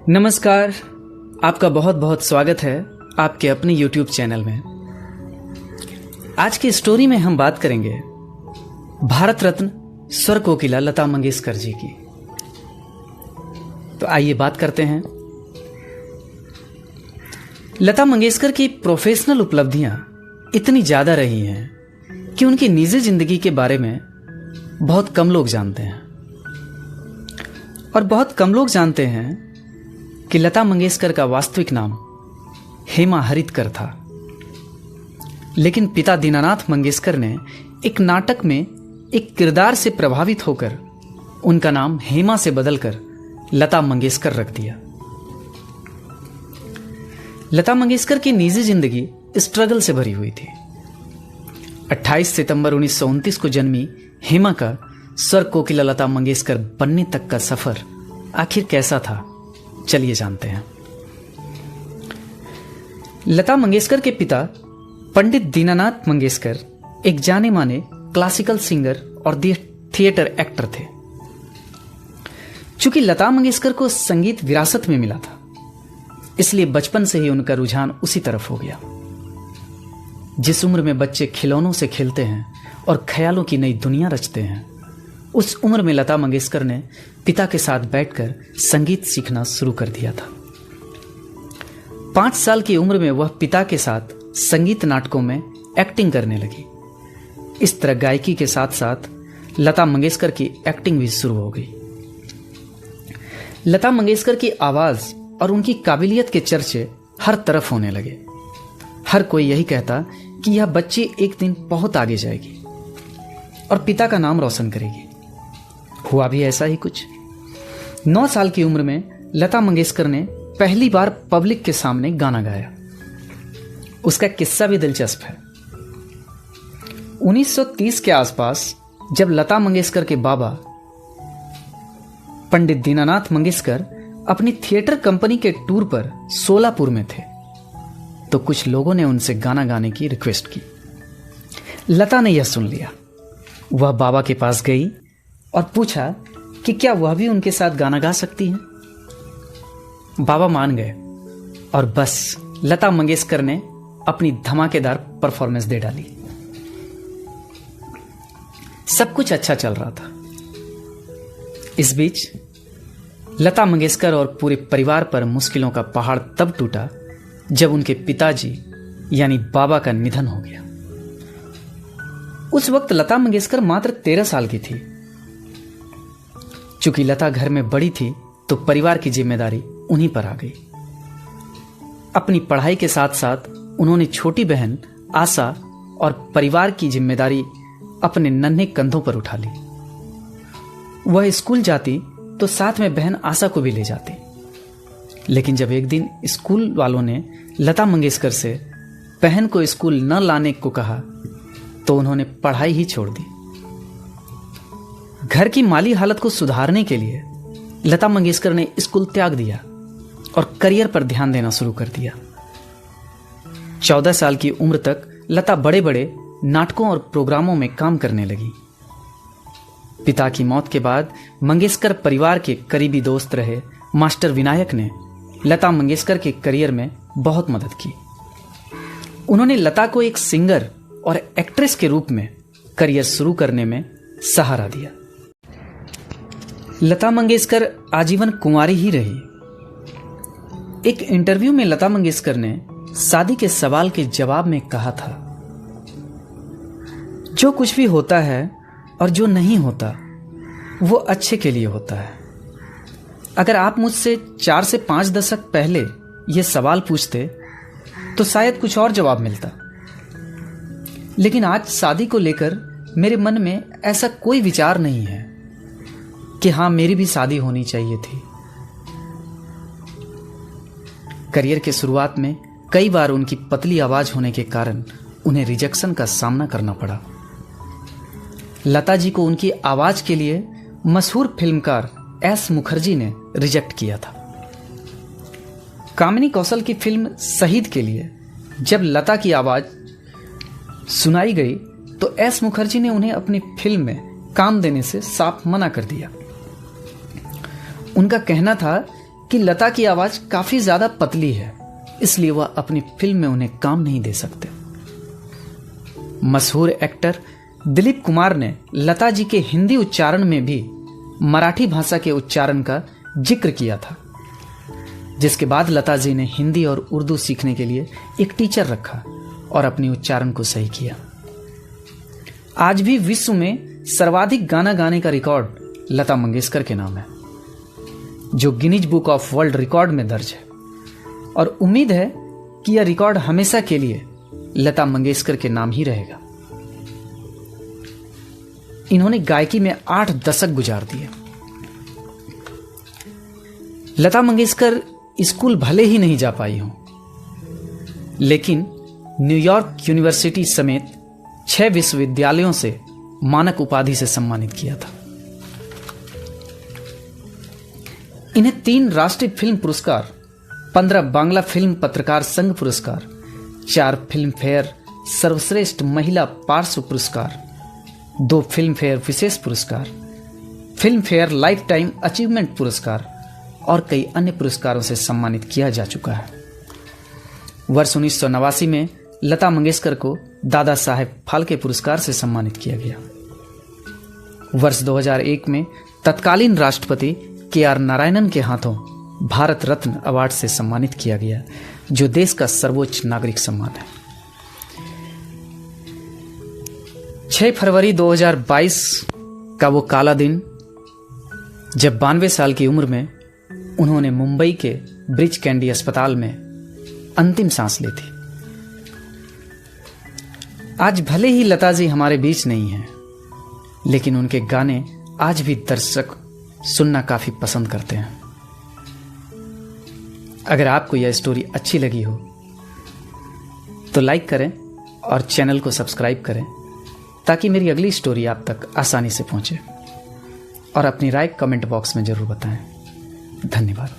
नमस्कार, आपका बहुत बहुत स्वागत है आपके अपने YouTube चैनल में। आज की स्टोरी में हम बात करेंगे भारत रत्न स्वर कोकिला लता मंगेशकर जी की। तो आइए बात करते हैं। लता मंगेशकर की प्रोफेशनल उपलब्धियां इतनी ज्यादा रही हैं कि उनकी निजी जिंदगी के बारे में बहुत कम लोग जानते हैं, और बहुत कम लोग जानते हैं कि लता मंगेशकर का वास्तविक नाम हेमा हरितकर था। लेकिन पिता दीनानाथ मंगेशकर ने एक नाटक में एक किरदार से प्रभावित होकर उनका नाम हेमा से बदलकर लता मंगेशकर रख दिया। लता मंगेशकर की निजी जिंदगी स्ट्रगल से भरी हुई थी। 28 सितंबर 1929 को जन्मी हेमा का स्वर कोकिला लता मंगेशकर बनने तक का सफर आखिर कैसा था, चलिए जानते हैं। लता मंगेशकर के पिता पंडित दीनानाथ मंगेशकर एक जाने माने क्लासिकल सिंगर और थिएटर एक्टर थे। चूंकि लता मंगेशकर को संगीत विरासत में मिला था, इसलिए बचपन से ही उनका रुझान उसी तरफ हो गया। जिस उम्र में बच्चे खिलौनों से खेलते हैं और ख्यालों की नई दुनिया रचते हैं, उस उम्र में लता मंगेशकर ने पिता के साथ बैठकर संगीत सीखना शुरू कर दिया था। 5 साल की उम्र में वह पिता के साथ संगीत नाटकों में एक्टिंग करने लगी। इस तरह गायकी के साथ साथ लता मंगेशकर की एक्टिंग भी शुरू हो गई। लता मंगेशकर की आवाज और उनकी काबिलियत के चर्चे हर तरफ होने लगे। हर कोई यही कहता कि यह बच्ची एक दिन बहुत आगे जाएगी और पिता का नाम रोशन करेगी। हुआ भी ऐसा ही कुछ। 9 साल की उम्र में लता मंगेशकर ने पहली बार पब्लिक के सामने गाना गाया। उसका किस्सा भी दिलचस्प है। 1930 के आसपास जब लता मंगेशकर के बाबा पंडित दीनानाथ मंगेशकर अपनी थिएटर कंपनी के टूर पर सोलापुर में थे, तो कुछ लोगों ने उनसे गाना गाने की रिक्वेस्ट की। लता ने यह सुन लिया। वह बाबा के पास गई और पूछा कि क्या वह भी उनके साथ गाना गा सकती हैं। बाबा मान गए और बस लता मंगेशकर ने अपनी धमाकेदार परफॉर्मेंस दे डाली। सब कुछ अच्छा चल रहा था। इस बीच लता मंगेशकर और पूरे परिवार पर मुश्किलों का पहाड़ तब टूटा जब उनके पिताजी यानी बाबा का निधन हो गया। उस वक्त लता मंगेशकर मात्र 13 साल की थी। चूंकि लता घर में बड़ी थी, तो परिवार की जिम्मेदारी उन्हीं पर आ गई। अपनी पढ़ाई के साथ साथ उन्होंने छोटी बहन आशा और परिवार की जिम्मेदारी अपने नन्हे कंधों पर उठा ली। वह स्कूल जाती तो साथ में बहन आशा को भी ले जाती। लेकिन जब एक दिन स्कूल वालों ने लता मंगेशकर से बहन को स्कूल न लाने को कहा, तो उन्होंने पढ़ाई ही छोड़ दी। घर की माली हालत को सुधारने के लिए लता मंगेशकर ने स्कूल त्याग दिया और करियर पर ध्यान देना शुरू कर दिया। 14 साल की उम्र तक लता बड़े बड़े नाटकों और प्रोग्रामों में काम करने लगी। पिता की मौत के बाद मंगेशकर परिवार के करीबी दोस्त रहे मास्टर विनायक ने लता मंगेशकर के करियर में बहुत मदद की। उन्होंने लता को एक सिंगर और एक्ट्रेस के रूप में करियर शुरू करने में सहारा दिया। लता मंगेशकर आजीवन कुंवारी ही रही। एक इंटरव्यू में लता मंगेशकर ने शादी के सवाल के जवाब में कहा था, जो कुछ भी होता है और जो नहीं होता वो अच्छे के लिए होता है। अगर आप मुझसे 4 से 5 दशक पहले यह सवाल पूछते तो शायद कुछ और जवाब मिलता। लेकिन आज शादी को लेकर मेरे मन में ऐसा कोई विचार नहीं है कि हां, मेरी भी शादी होनी चाहिए थी। करियर के शुरुआत में कई बार उनकी पतली आवाज होने के कारण उन्हें रिजेक्शन का सामना करना पड़ा। लता जी को उनकी आवाज के लिए मशहूर फिल्मकार एस मुखर्जी ने रिजेक्ट किया था। कामिनी कौशल की फिल्म शहीद के लिए जब लता की आवाज सुनाई गई, तो एस मुखर्जी ने उन्हें अपनी फिल्म में काम देने से साफ मना कर दिया। उनका कहना था कि लता की आवाज काफी ज्यादा पतली है, इसलिए वह अपनी फिल्म में उन्हें काम नहीं दे सकते। मशहूर एक्टर दिलीप कुमार ने लता जी के हिंदी उच्चारण में भी मराठी भाषा के उच्चारण का जिक्र किया था, जिसके बाद लता जी ने हिंदी और उर्दू सीखने के लिए एक टीचर रखा और अपनी उच्चारण को सही किया। आज भी विश्व में सर्वाधिक गाना गाने का रिकॉर्ड लता मंगेशकर के नाम है, जो Guinness book of world record में दर्ज है, और उम्मीद है कि यह रिकॉर्ड हमेशा के लिए लता मंगेशकर के नाम ही रहेगा। इन्होंने गायकी में 8 दशक गुजार दिए। लता मंगेशकर स्कूल भले ही नहीं जा पाई हों, लेकिन न्यूयॉर्क यूनिवर्सिटी समेत 6 विश्वविद्यालयों से मानक उपाधि से सम्मानित किया था। इन्हें 3 राष्ट्रीय फिल्म पुरस्कार, 15 बांग्ला फिल्म पत्रकार संघ पुरस्कार, 4 फिल्म फेयर सर्वश्रेष्ठ महिला पार्श्व पुरस्कार, 2 फिल्म फेयर विशेष पुरस्कार, film fair life time achievement पुरस्कार और कई अन्य पुरस्कारों से सम्मानित किया जा चुका है। वर्ष 1989 में लता मंगेशकर को दादा साहेब फाल्के पुरस्कार से सम्मानित किया गया। वर्ष 2001 में तत्कालीन राष्ट्रपति KR नारायणन के हाथों भारत रत्न अवार्ड से सम्मानित किया गया, जो देश का सर्वोच्च नागरिक सम्मान है। 6 फरवरी 2022 का वो काला दिन, जब 92 साल की उम्र में उन्होंने मुंबई के ब्रिज कैंडी अस्पताल में अंतिम सांस ली थी। आज भले ही लता जी हमारे बीच नहीं हैं, लेकिन उनके गाने आज भी दर्शक सुनना काफी पसंद करते हैं। अगर आपको यह स्टोरी अच्छी लगी हो तो लाइक करें और चैनल को सब्सक्राइब करें, ताकि मेरी अगली स्टोरी आप तक आसानी से पहुंचे। और अपनी राय कमेंट बॉक्स में जरूर बताएं। धन्यवाद।